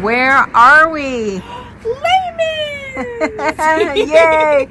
Where are we? Layman! Yay!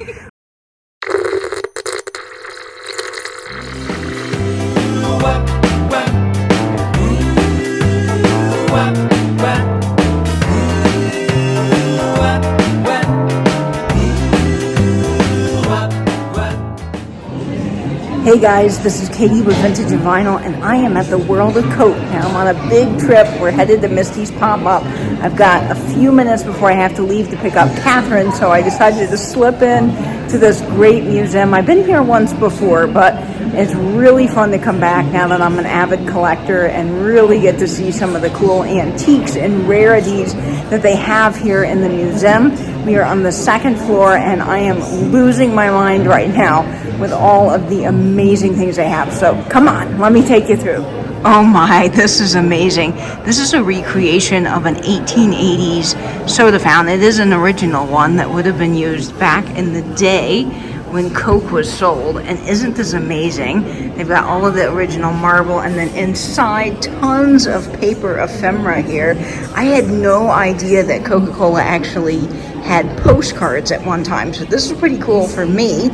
Hey guys, this is Katie with Vintage and Vinyl, and I am at the World of Coat. Now I'm on a big trip. We're headed to Misty's Pop-Up. I've got a few minutes before I have to leave to pick up Catherine, so I decided to slip in to this great museum. I've been here once before, but it's really fun to come back now that I'm an avid collector and really get to see some of the cool antiques and rarities that they have here in the museum. We are on the second floor, and I am losing my mind right now with all of the amazing things they have. So come on, let me take you through. Oh my, this is amazing. This is a recreation of an 1880s soda fountain. It is an original one that would have been used back in the day when Coke was sold. And isn't this amazing? They've got all of the original marble, and then inside tons of paper ephemera here. I had no idea that Coca-Cola actually had postcards at one time, so this is pretty cool for me.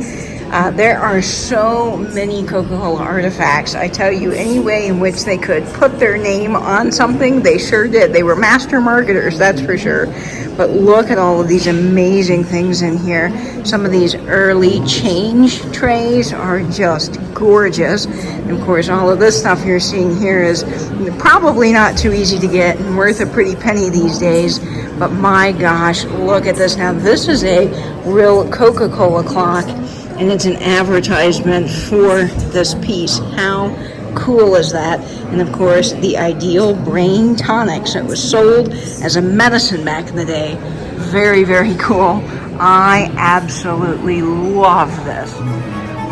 There are so many Coca-Cola artifacts. I tell you, any way in which they could put their name on something, they sure did. They were master marketers, that's for sure. But look at all of these amazing things in here. Some of these early change trays are just gorgeous. And of course, all of this stuff you're seeing here is probably not too easy to get and worth a pretty penny these days. But my gosh, look at this. Now, this is a real Coca-Cola clock, and it's an advertisement for this piece. How cool is that? And of course, the Ideal Brain Tonic. So it was sold as a medicine back in the day. Very, very cool. I absolutely love this.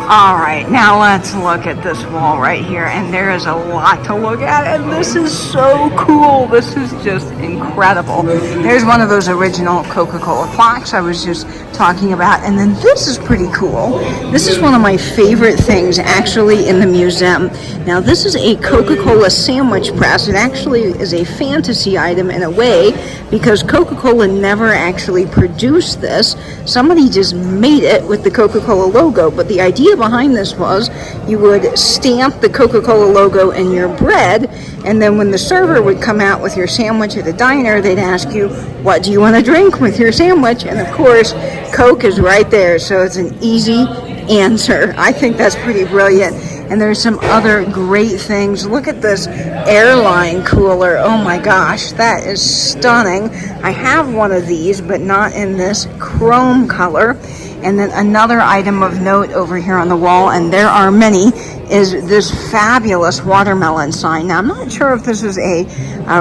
All right, now let's look at this wall right here, and there is a lot to look at, and this is so cool. This is just incredible. There's one of those original Coca-Cola clocks I was just talking about, and then this is pretty cool. This is one of my favorite things actually in the museum. Now this is a Coca-Cola sandwich press. It actually is a fantasy item in a way, because Coca-Cola never actually produced this. Somebody just made it with the Coca-Cola logo, but the idea behind this was you would stamp the Coca-Cola logo in your bread, and then when the server would come out with your sandwich at the diner, they'd ask you, what do you want to drink with your sandwich? And of course, Coke is right there, so it's an easy answer. I think that's pretty brilliant. And there's some other great things. Look at this airline cooler. Oh my gosh, that is stunning. I have one of these, but not in this chrome color. And then another item of note over here on the wall, and there are many, is this fabulous watermelon sign. Now, I'm not sure if this is a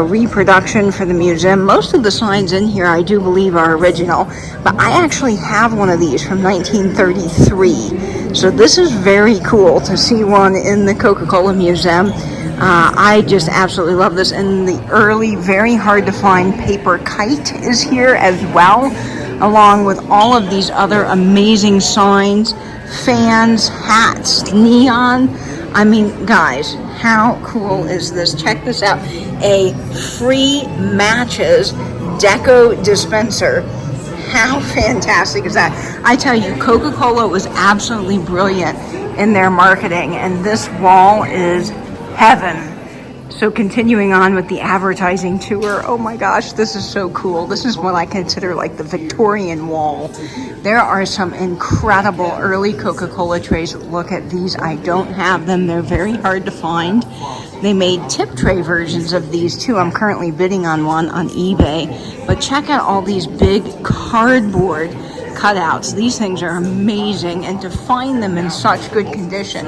reproduction for the museum. Most of the signs in here I do believe are original, but I actually have one of these from 1933. So this is very cool to see one in the Coca-Cola Museum. I just absolutely love this. And the early, very hard to find paper kite is here as well, along with all of these other amazing signs, fans, hats, neon. I mean, guys, how cool is this? Check this out. A free matches deco dispenser. How fantastic is that? I tell you, Coca-Cola was absolutely brilliant in their marketing, and this wall is heaven. So continuing on with the advertising tour, oh my gosh, this is so cool. This is what I consider like the Victorian wall. There are some incredible early Coca-Cola trays. Look at these. I don't have them. They're very hard to find. They made tip tray versions of these too. I'm currently bidding on one on eBay. But check out all these big cardboard cutouts. These things are amazing, and to find them in such good condition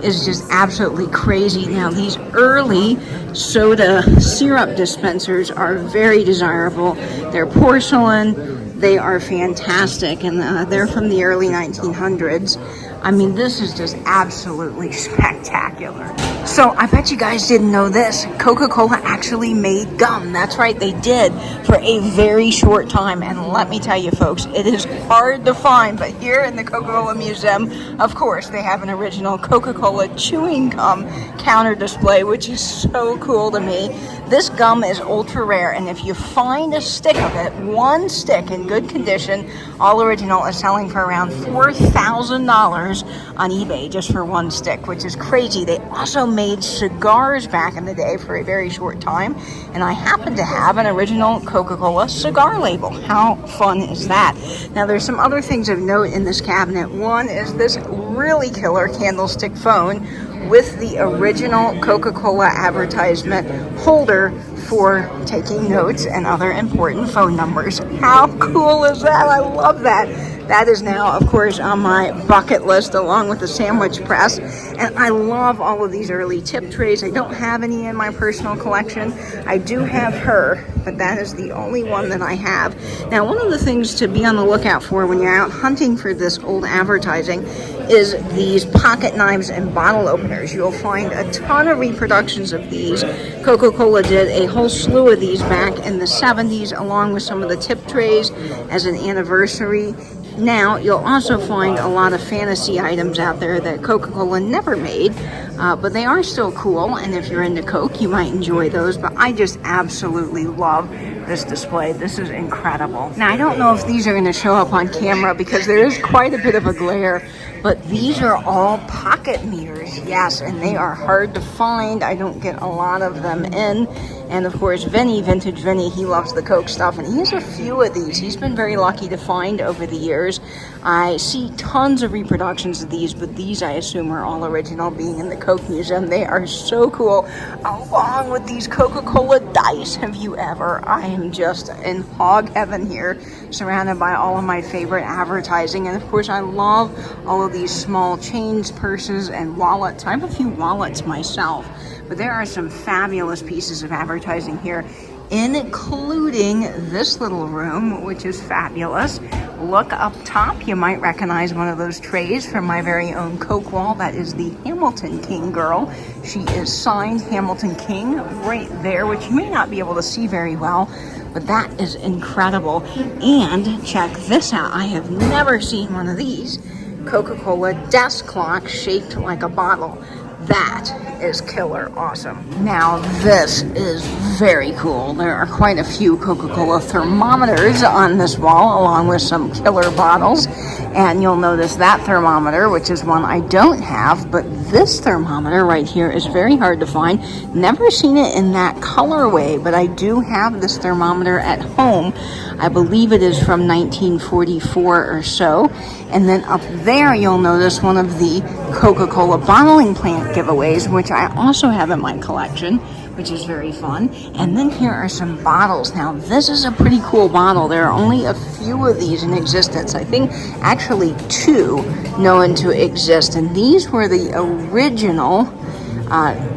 is just absolutely crazy. Now, these early soda syrup dispensers are very desirable. They're porcelain. They are fantastic, and they're from the early 1900s. I mean, this is just absolutely spectacular. So I bet you guys didn't know this. Coca-Cola actually made gum. That's right, they did, for a very short time. And let me tell you folks, it is hard to find. But here in the Coca-Cola Museum, of course, they have an original Coca-Cola chewing gum counter display, which is so cool to me. This gum is ultra rare, and if you find a stick of it, one stick in good condition, all original, is selling for around $4,000 on eBay just for one stick, which is crazy. They also made cigars back in the day for a very short time, and I happen to have an original Coca-Cola cigar label. How fun is that? Now there's some other things of note in this cabinet. One is this really killer candlestick phone with the original Coca-Cola advertisement holder for taking notes and other important phone numbers. How cool is that? I love that. That is now, of course, on my bucket list along with the sandwich press. And I love all of these early tip trays. I don't have any in my personal collection. I do have her, but that is the only one that I have. Now, one of the things to be on the lookout for when you're out hunting for this old advertising is these pocket knives and bottle openers. You'll find a ton of reproductions of these. Coca-Cola did a whole slew of these back in the 70s, along with some of the tip trays as an anniversary. Now, you'll also find a lot of fantasy items out there that Coca-Cola never made, but they are still cool, and if you're into Coke, you might enjoy those, but I just absolutely love this display. This is incredible. Now, I don't know if these are going to show up on camera because there is quite a bit of a glare, but these are all pocket meters, yes, and they are hard to find. I don't get a lot of them in. And of course, Vintage Vinny, he loves the Coke stuff, and he has a few of these. He's been very lucky to find over the years. I see tons of reproductions of these, but these I assume are all original, being in the Coke Museum. They are so cool, along with these Coca-Cola dice. Have you ever? I am just in hog heaven here, surrounded by all of my favorite advertising. And of course, I love all of these small chains, purses, and wallets. I have a few wallets myself. But there are some fabulous pieces of advertising here, including this little room, which is fabulous. Look up top. You might recognize one of those trays from my very own Coke wall. That is the Hamilton King girl. She is signed Hamilton King right there, which you may not be able to see very well, but that is incredible. And check this out. I have never seen one of these. Coca-Cola desk clock shaped like a bottle. That is killer awesome. Now this is very cool. There are quite a few Coca-Cola thermometers on this wall, along with some killer bottles. And you'll notice that thermometer, which is one I don't have, but this thermometer right here is very hard to find. Never seen it in that colorway, but I do have this thermometer at home. I believe it is from 1944 or so. And then up there, you'll notice one of the Coca-Cola bottling plant giveaways, which I also have in my collection, which is very fun. And then here are some bottles. Now, this is a pretty cool bottle. There are only a few of these in existence. I think actually 2 known to exist. And these were the original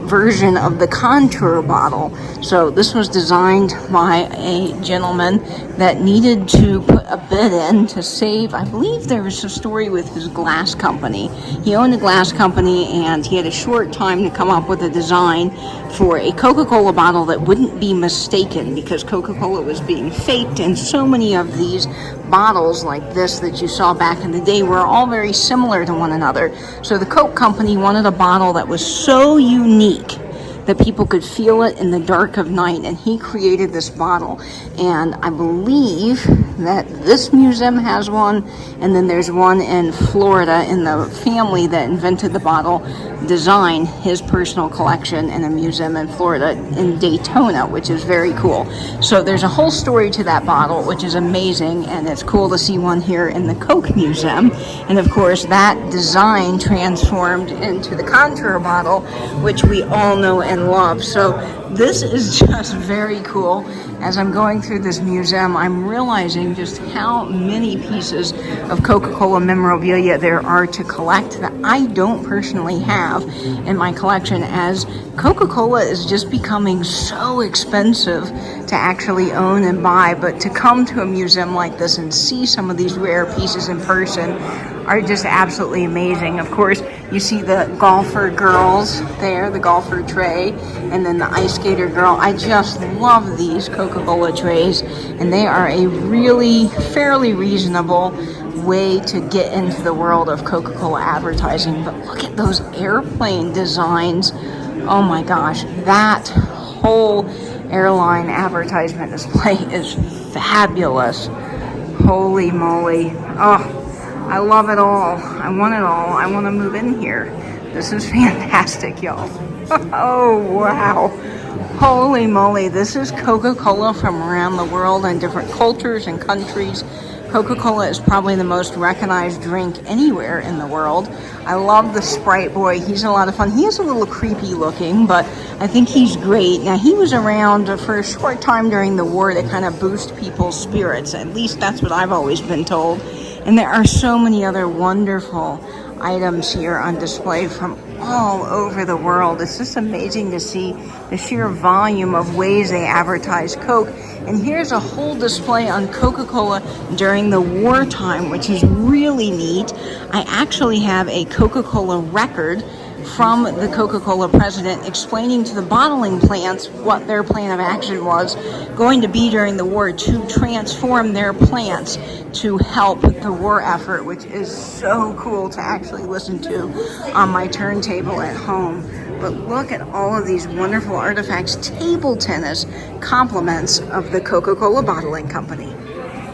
version of the contour bottle. So this was designed by a gentleman that needed to put a bid in to save, I believe there was a story with his glass company. He owned a glass company and he had a short time to come up with a design for a Coca-Cola bottle that wouldn't be mistaken, because Coca-Cola was being faked, and so many of these bottles like this that you saw back in the day were all very similar to one another. So the Coke company wanted a bottle that was so unique that people could feel it in the dark of night, and he created this bottle. And I believe that this museum has one, and then there's one in Florida, in the family that invented the bottle designed his personal collection in a museum in Florida in Daytona, which is very cool. So there's a whole story to that bottle, which is amazing, and it's cool to see one here in the Coke Museum. And of course, that design transformed into the contour bottle, which we all know and love. So this is just very cool. As I'm going through this museum, I'm realizing just how many pieces of Coca-Cola memorabilia there are to collect that I don't personally have in my collection, as Coca-Cola is just becoming so expensive to actually own and buy. But to come to a museum like this and see some of these rare pieces in person are just absolutely amazing. Of course, You see the golfer girls there, the golfer tray, and then the ice skater girl. I just love these Coca-Cola trays, and they are a really fairly reasonable way to get into the world of Coca-Cola advertising. But look at those airplane designs. Oh my gosh, that whole airline advertisement display is fabulous. Holy moly. Oh, I love it all. I want it all. I want to move in here. This is fantastic, y'all. Oh, wow. Holy moly. This is Coca-Cola from around the world and different cultures and countries. Coca-Cola is probably the most recognized drink anywhere in the world. I love the Sprite boy. He's a lot of fun. He is a little creepy looking, but I think he's great. Now, he was around for a short time during the war to kind of boost people's spirits. At least that's what I've always been told. And there are so many other wonderful items here on display from all over the world. It's just amazing to see the sheer volume of ways they advertise Coke. And here's a whole display on Coca-Cola during the wartime, which is really neat. I actually have a Coca-Cola record from the Coca-Cola president explaining to the bottling plants what their plan of action was going to be during the war to transform their plants to help the war effort, which is so cool to actually listen to on my turntable at home. But look at all of these wonderful artifacts. Table tennis compliments of the Coca-Cola bottling company.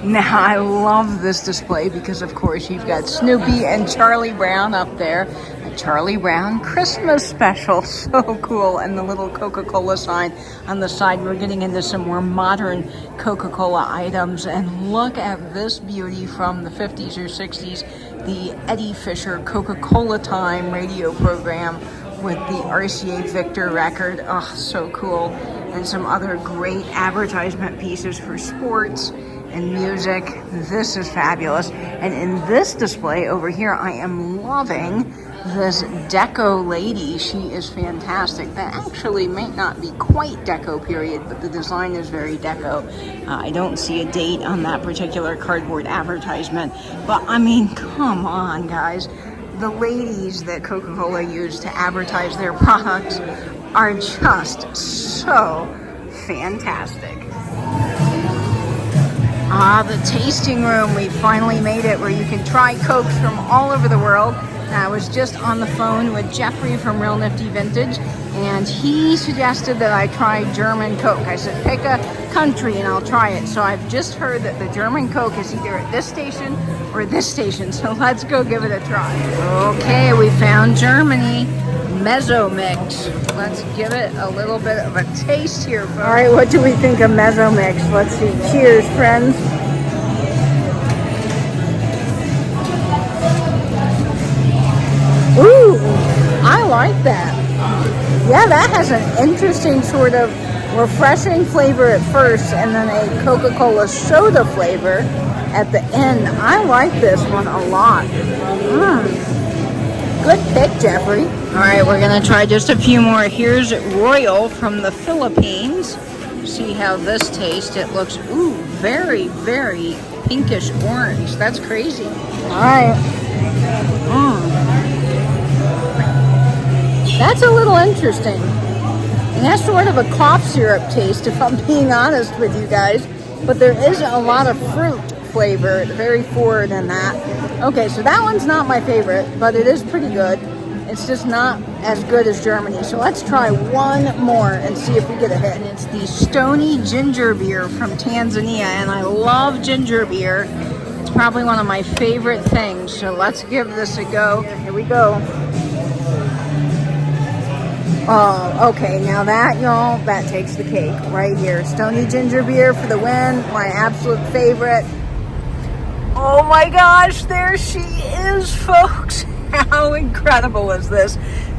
Now, I love this display because, of course, you've got Snoopy and Charlie Brown up there. A Charlie Brown Christmas special. So cool. And the little Coca-Cola sign on the side. We're getting into some more modern Coca-Cola items. And look at this beauty from the 50s or 60s. The Eddie Fisher Coca-Cola Time radio program with the RCA Victor record. Oh, so cool. And some other great advertisement pieces for sports and music. This is fabulous. And in this display over here, I am loving this deco lady. She is fantastic. That actually might not be quite deco period, but the design is very deco. I don't see a date on that particular cardboard advertisement, but I mean, come on, guys. The ladies that Coca-Cola used to advertise their products are just so fantastic. The tasting room. We finally made it where you can try Cokes from all over the world. I was just on the phone with Jeffrey from Real Nifty Vintage, and he suggested that I try German Coke. I said, pick a country and I'll try it. So I've just heard that the German Coke is either at this station or this station. So let's go give it a try. Okay, we found Germany. Mezzo Mix. Let's give it a little bit of a taste here, folks. All right, what do we think of Mezzo Mix? Let's see. Cheers, friends. Ooh, I like that. Yeah, that has an interesting sort of refreshing flavor at first and then a Coca-Cola soda flavor at the end. I like this one a lot. Good pick, Jeffrey. All right, we're gonna try just a few more. Here's Royal from the Philippines. See how this tastes. It looks, ooh, very, very pinkish orange. That's crazy. All right. That's a little interesting. It has sort of a cough syrup taste, if I'm being honest with you guys. But there is a lot of fruit flavor, very forward in that. Okay, so that one's not my favorite, but it is pretty good. It's just not as good as Germany. So let's try one more and see if we get a hit. And it's the Stony Ginger Beer from Tanzania, and I love ginger beer. It's probably one of my favorite things. So let's give this a go. Here we go. Oh, okay, now that, y'all, that takes the cake right here. Stony Ginger Beer for the win, my absolute favorite. Oh my gosh, there she is, folks. How incredible is this?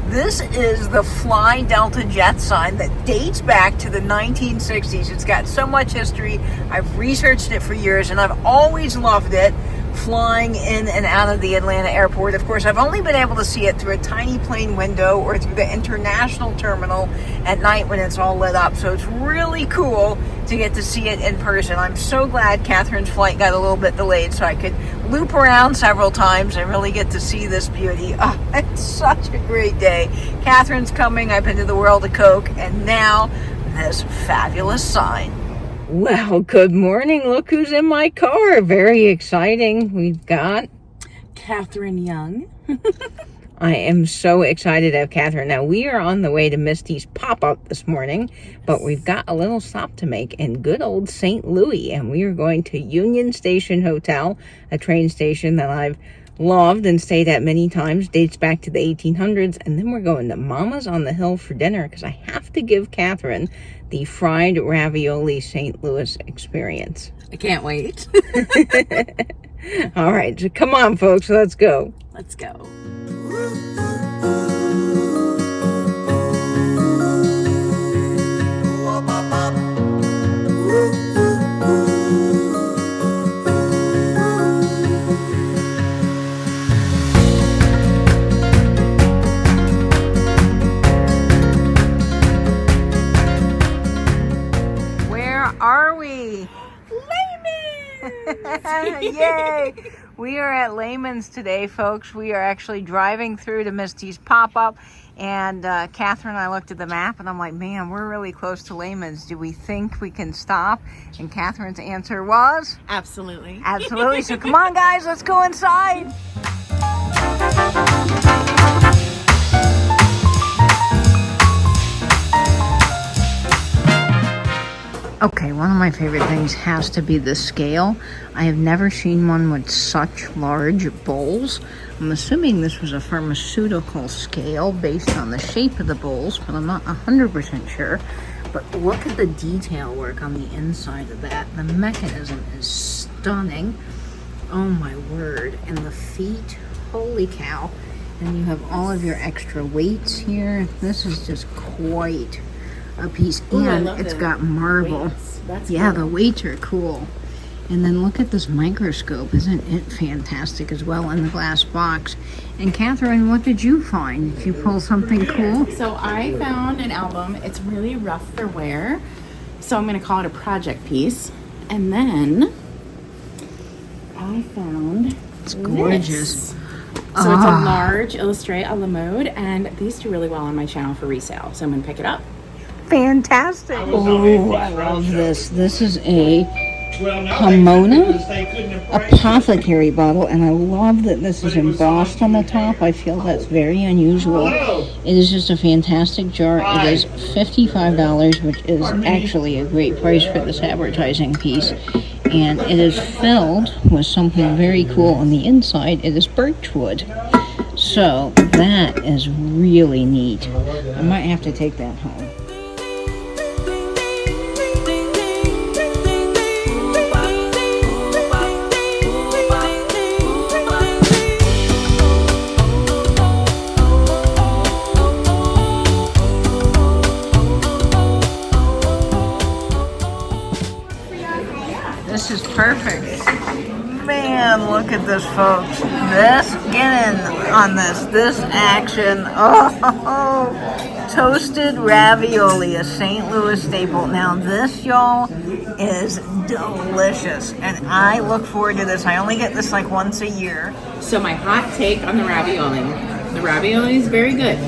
This is the Fly Delta jet sign that dates back to the 1960s. It's got so much history. I've researched it for years, and I've always loved it. Flying in and out of the Atlanta airport. Of course, I've only been able to see it through a tiny plane window or through the international terminal at night when it's all lit up. So it's really cool to get to see it in person. I'm so glad Katherine's flight got a little bit delayed so I could loop around several times and really get to see this beauty. Oh, it's such a great day. Katherine's coming. I've been to the World of Coke, and now this fabulous sign. Well, good morning. Look who's in my car. Very exciting. We've got Katherine Young. I am so excited to have Katherine. Now, we are on the way to Misty's pop-up this morning, but we've got a little stop to make in good old St. Louis, and we are going to Union Station Hotel, a train station that I've loved and stayed at many times, dates back to the 1800s, and then we're going to Mama's on the Hill for dinner because I have to give Katherine the fried ravioli St. Louis experience. I can't wait. All right, so come on, folks, let's go. Let's go. Where are we? Layman's! Yay! We are at Layman's today, folks. We are actually driving through to Misty's pop-up, and Katherine and I looked at the map, and I'm like, man, we're really close to Layman's. Do we think we can stop? And Katherine's answer was? Absolutely. Absolutely. So come on, guys, let's go inside. Okay, one of my favorite things has to be the scale. I have never seen one with such large bowls. I'm assuming this was a pharmaceutical scale based on the shape of the bowls, but I'm not 100% sure. But look at the detail work on the inside of that. The mechanism is stunning. Oh my word. And the feet, holy cow. And you have all of your extra weights here. This is just quite a piece. Ooh, and it's got marble. Yeah, cool. The weights are cool. And then look at this microscope. Isn't it fantastic as well in the glass box? And Katherine, what did you find? Did you pull something cool? So I found an album. It's really rough for wear, so I'm going to call it a project piece. And then I found It's gorgeous. This. So it's a large Illustrate a la mode, and these do really well on my channel for resale. So I'm going to pick it up. Fantastic. Oh, I love this. This is a Pomona apothecary bottle, and I love that this is embossed on the top. I feel that's very unusual. It is just a fantastic jar. It is $55, which is actually a great price for this advertising piece. And it is filled with something very cool on the inside. It is birchwood. So that is really neat. I might have to take that home. This is perfect. Man, look at this, folks. Get in on this action. Oh, toasted ravioli, a St. Louis staple. Now this, y'all, is delicious. And I look forward to this. I only get this like once a year. So my hot take on the ravioli. The ravioli is very good.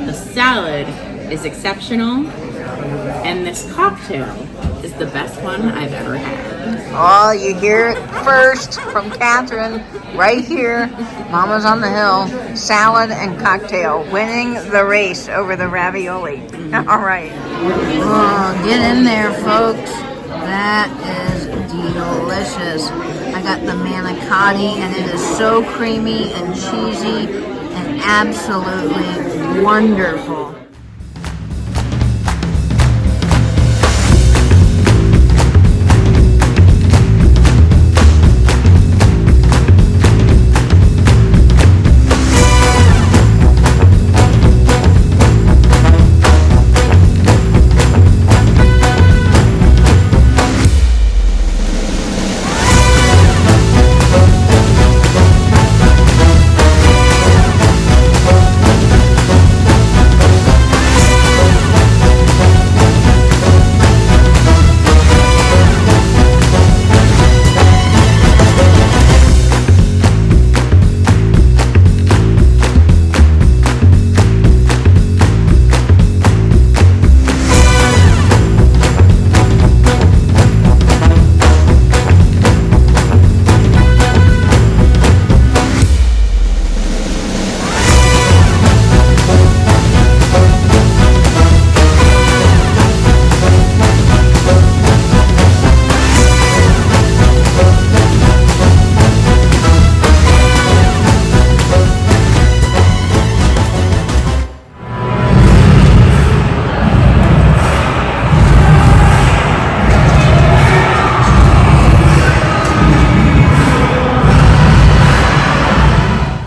The salad is exceptional. And this cocktail is the best one I've ever had. Oh, you hear it first from Katherine right here. Mama's on the Hill. Salad and cocktail winning the race over the ravioli. All right. Oh, get in there, folks. That is delicious. I got the manicotti, and it is so creamy and cheesy and absolutely wonderful.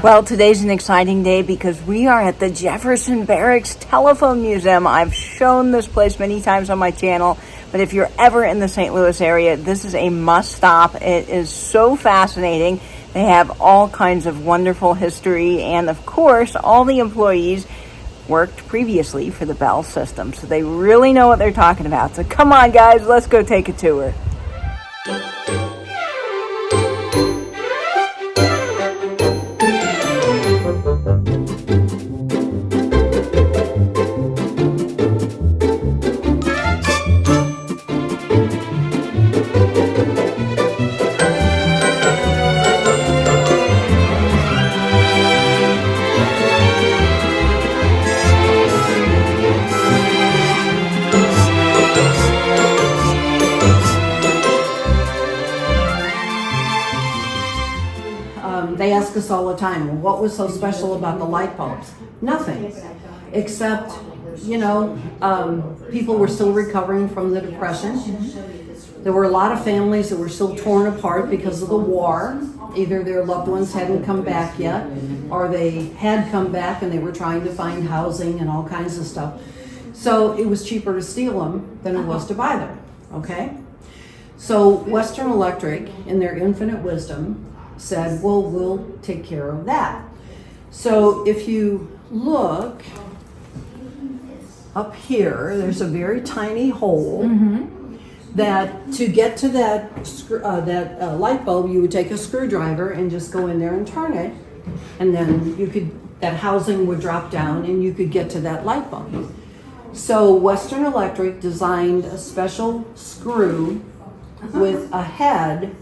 Well, today's an exciting day because we are at the Jefferson Barracks Telephone Museum. I've shown this place many times on my channel, but if you're ever in the St. Louis area, this is a must stop. It is so fascinating. They have all kinds of wonderful history, and of course, all the employees worked previously for the Bell system, so they really know what they're talking about. So come on, guys, let's go take a tour. They ask us all the time, well, what was so special about the light bulbs? Nothing, except, people were still recovering from the Depression. There were a lot of families that were still torn apart because of the war. Either their loved ones hadn't come back yet, or they had come back and they were trying to find housing and all kinds of stuff. So it was cheaper to steal them than it was to buy them, okay? So Western Electric, in their infinite wisdom, said, well, we'll take care of that. So if you look up here, there's a very tiny hole that to get to that light bulb, you would take a screwdriver and just go in there and turn it, and then that housing would drop down and you could get to that light bulb. So Western Electric designed a special screw with a head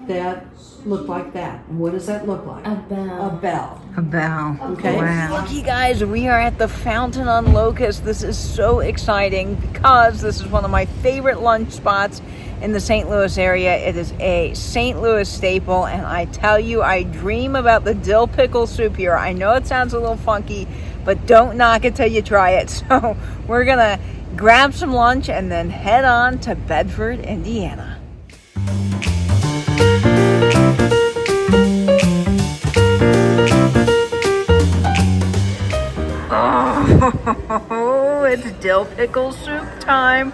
that looked like that. And what does that look like? A bell. A bell. A bell. Okay. Wow. Look, you guys, we are at the Fountain on Locust. This is so exciting because this is one of my favorite lunch spots in the St. Louis area. It is a St. Louis staple, and I tell you, I dream about the dill pickle soup here. I know it sounds a little funky, but don't knock it till you try it. So we're gonna grab some lunch and then head on to Bedford, Indiana. Oh, it's dill pickle soup time.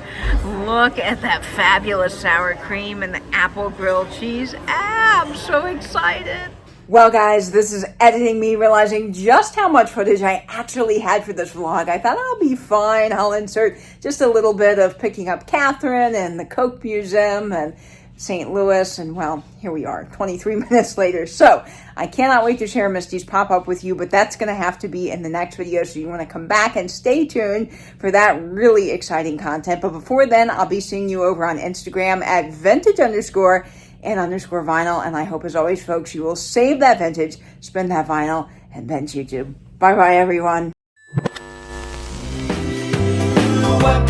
Look at that fabulous sour cream and the apple grilled cheese. I'm so excited. Well, guys, this is editing me realizing just how much footage I actually had for this vlog. I thought I'll be fine. I'll insert just a little bit of picking up Catherine and the Coke Museum and St. Louis, and well, here we are 23 minutes later. So I cannot wait to share Misty's pop-up with you, but that's going to have to be in the next video, so you want to come back and stay tuned for that really exciting content. But before then, I'll be seeing you over on Instagram at vintage_and_vinyl, and I hope, as always, folks, you will save that vintage, spend that vinyl, and bench YouTube. Bye-bye, everyone. What?